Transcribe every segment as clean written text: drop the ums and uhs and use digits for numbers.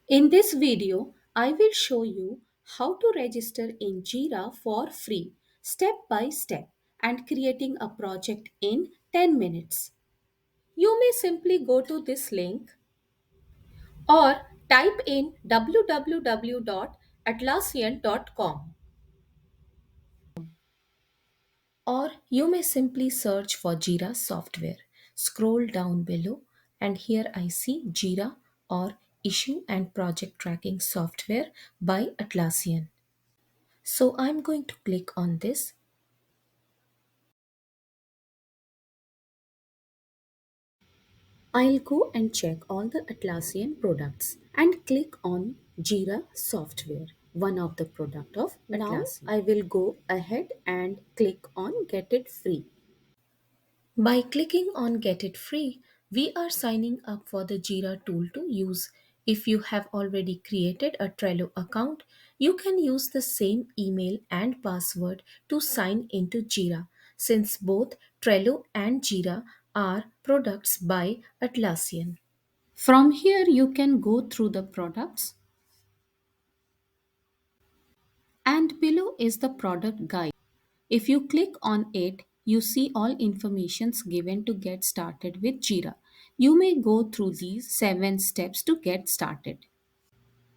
In this video, I will show you how to register in Jira for free, step by step, and creating a project in 10 minutes. You may simply go to this link or type in www.atlassian.com, or you may simply search for Jira software. Scroll down below, and here I see Jira, or Issue and Project Tracking Software by Atlassian. So I'm going to click on this. I'll go and check all the Atlassian products and click on Jira software, one of the product of Atlassian. Now I will go ahead and click on Get It Free. By clicking on Get It Free, we are signing up for the Jira tool to use. If you have already created a Trello account, you can use the same email and password to sign into Jira, since both Trello and Jira are products by Atlassian. From here, you can go through the products, and below is the product guide. If you click on it, you see all informations given to get started with Jira. You may go through these 7 steps to get started.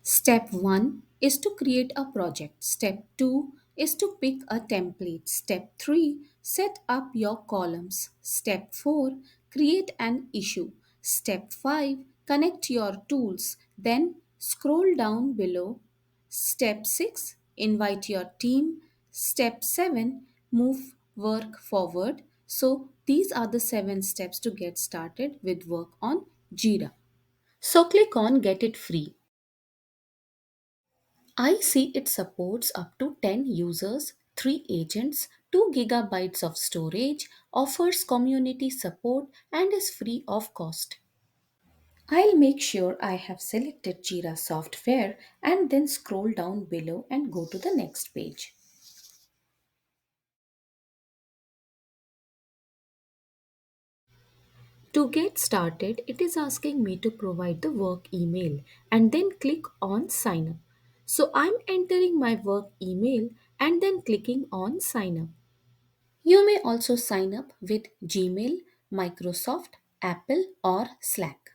Step 1 is to create a project. Step 2 is to pick a template. Step 3, set up your columns. Step 4, create an issue. Step 5, connect your tools. Then scroll down below. Step 6, invite your team. Step 7, move work forward. So these are the 7 steps to get started with work on Jira. So click on Get It Free. I see it supports up to 10 users, 3 agents, 2 gigabytes of storage, offers community support, and is free of cost. I'll make sure I have selected Jira software and then scroll down below and go to the next page. To get started, it is asking me to provide the work email and then click on sign up. So I'm entering my work email and then clicking on sign up. You may also sign up with Gmail, Microsoft, Apple, or Slack.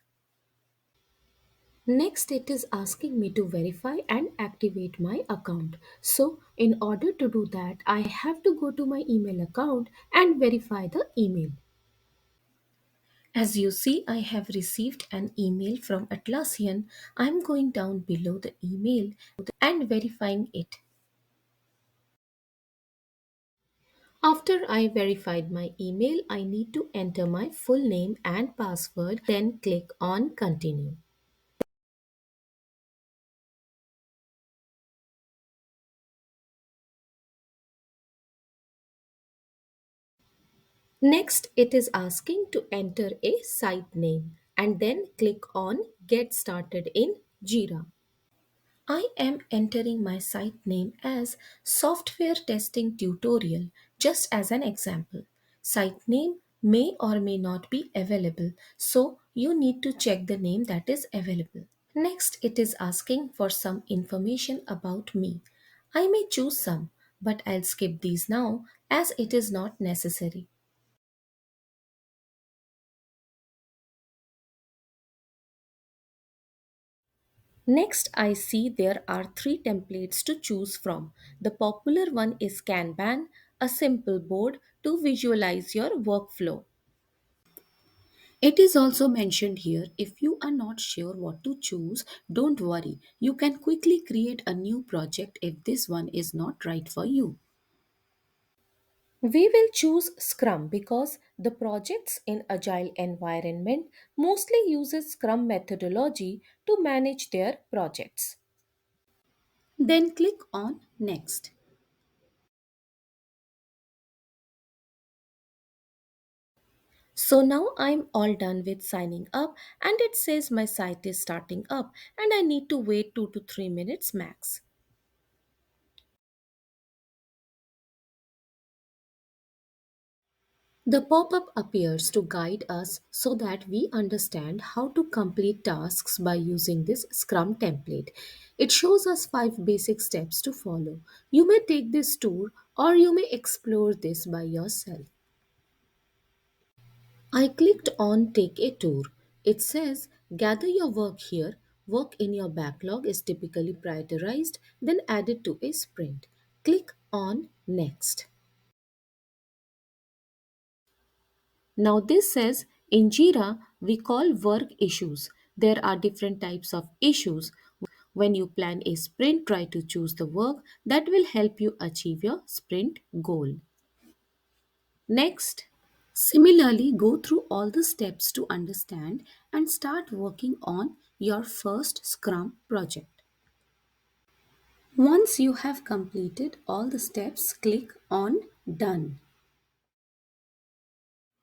Next, it is asking me to verify and activate my account. So, in order to do that, I have to go to my email account and verify the email. As you see, I have received an email from Atlassian. I'm going down below the email and verifying it. After I verified my email, I need to enter my full name and password, then click on Continue. Next, it is asking to enter a site name and then click on Get Started in Jira. I am entering my site name as Software Testing Tutorial, just as an example. Site name may or may not be available, so you need to check the name that is available. Next, it is asking for some information about me. I may choose some, but I'll skip these now as it is not necessary. Next, I see there are 3 templates to choose from. The popular one is Kanban, a simple board to visualize your workflow. It is also mentioned here, if you are not sure what to choose, don't worry. You can quickly create a new project if this one is not right for you. We will choose Scrum because the projects in Agile environment mostly uses Scrum methodology to manage their projects. Then click on Next. So now I'm all done with signing up, and it says my site is starting up and I need to wait 2 to 3 minutes max. The pop up appears to guide us so that we understand how to complete tasks by using this Scrum template. It shows us 5 basic steps to follow. You may take this tour or you may explore this by yourself. I clicked on Take a Tour. It says gather your work here. Work in your backlog is typically prioritized, then added to a sprint. Click on Next. Now, this says in Jira, we call work issues. There are different types of issues. When you plan a sprint, try to choose the work that will help you achieve your sprint goal. Next, similarly, go through all the steps to understand and start working on your first Scrum project. Once you have completed all the steps, click on Done.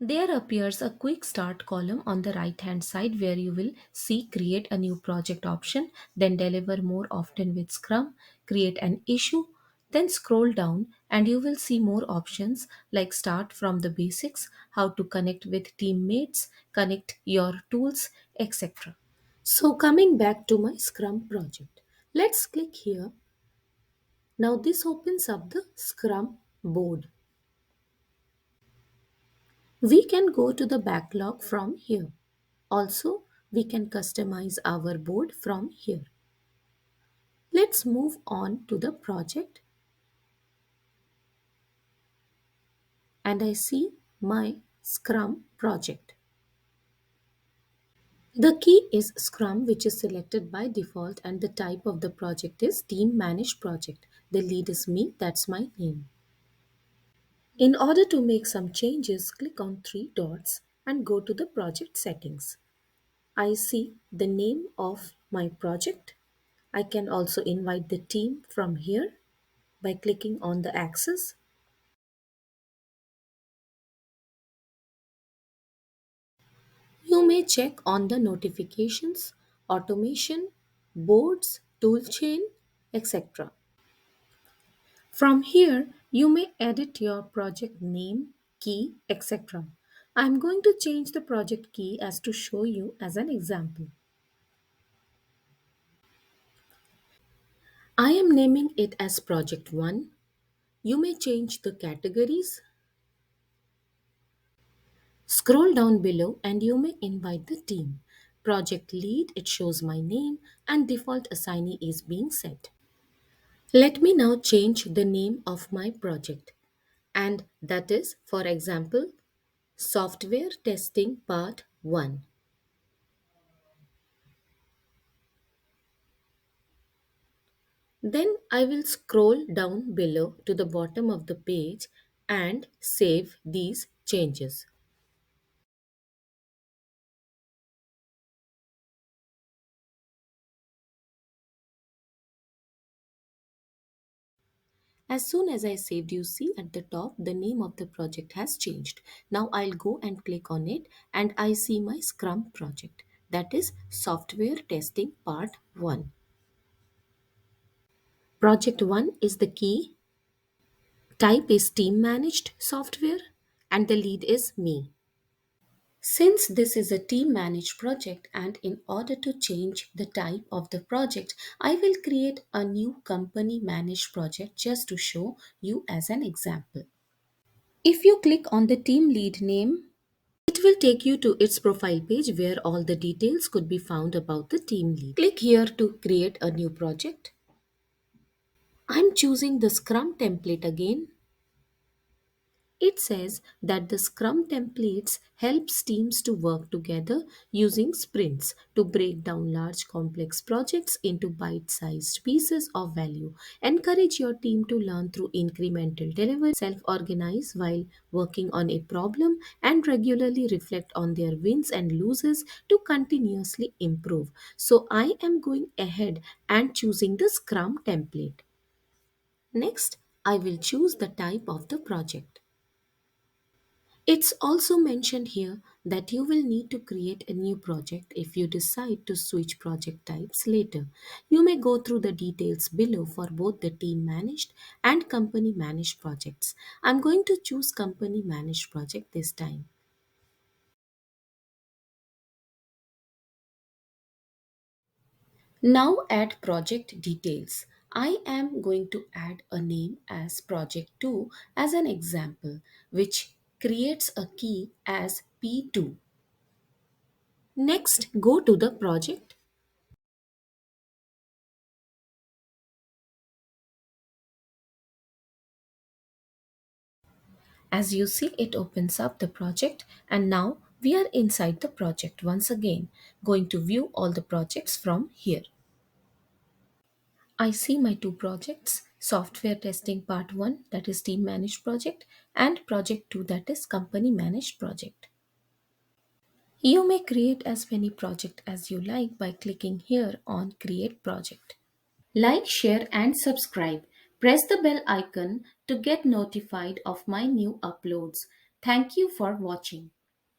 There appears a quick start column on the right hand side where you will see create a new project option, then deliver more often with Scrum, create an issue, then scroll down and you will see more options like start from the basics, how to connect with teammates, connect your tools, etc. So coming back to my Scrum project, let's click here. Now this opens up the Scrum board. We can go to the backlog from here. Also, we can customize our board from here. Let's move on to the project and I see my Scrum project. The key is Scrum, which is selected by default, and the type of the project is Team Managed Project. The lead is me, that's my name. In order to make some changes, click on 3 dots and go to the project settings. I see the name of my project. I can also invite the team from here by clicking on the axis. You may check on the notifications, automation, boards, toolchain, etc. From here, you may edit your project name, key, etc. I'm going to change the project key as to show you as an example. I am naming it as Project 1. You may change the categories. Scroll down below and you may invite the team. Project lead, it shows my name and default assignee is being set. Let me now change the name of my project. And that is, for example, Software Testing Part 1. Then I will scroll down below to the bottom of the page and save these changes. As soon as I saved, you see at the top the name of the project has changed. Now I'll go and click on it and I see my Scrum project. That is Software Testing Part 1. Project 1 is the key. Type is Team Managed Software and the lead is me. Since this is a team managed project and in order to change the type of the project, I will create a new company managed project just to show you as an example. If you click on the team lead name, it will take you to its profile page where all the details could be found about the team lead. Click here to create a new project. I'm choosing the Scrum template again. It says that the Scrum templates helps teams to work together using sprints to break down large complex projects into bite-sized pieces of value. Encourage your team to learn through incremental delivery, self-organize while working on a problem and regularly reflect on their wins and losses to continuously improve. So I am going ahead and choosing the Scrum template. Next, I will choose the type of the project. It's also mentioned here that you will need to create a new project if you decide to switch project types later. You may go through the details below for both the team managed and company managed projects. I'm going to choose company managed project this time. Now add project details. I am going to add a name as project 2 as an example, which creates a key as P2. Next, go to the project. As you see, it opens up the project, and now we are inside the project once again, going to view all the projects from here. I see my two projects, software testing part 1, that is team managed project, and project 2, that is company managed project. You may create as many projects as you like by clicking here on create project. Like, share and subscribe. Press the bell icon to get notified of my new uploads. Thank you for watching.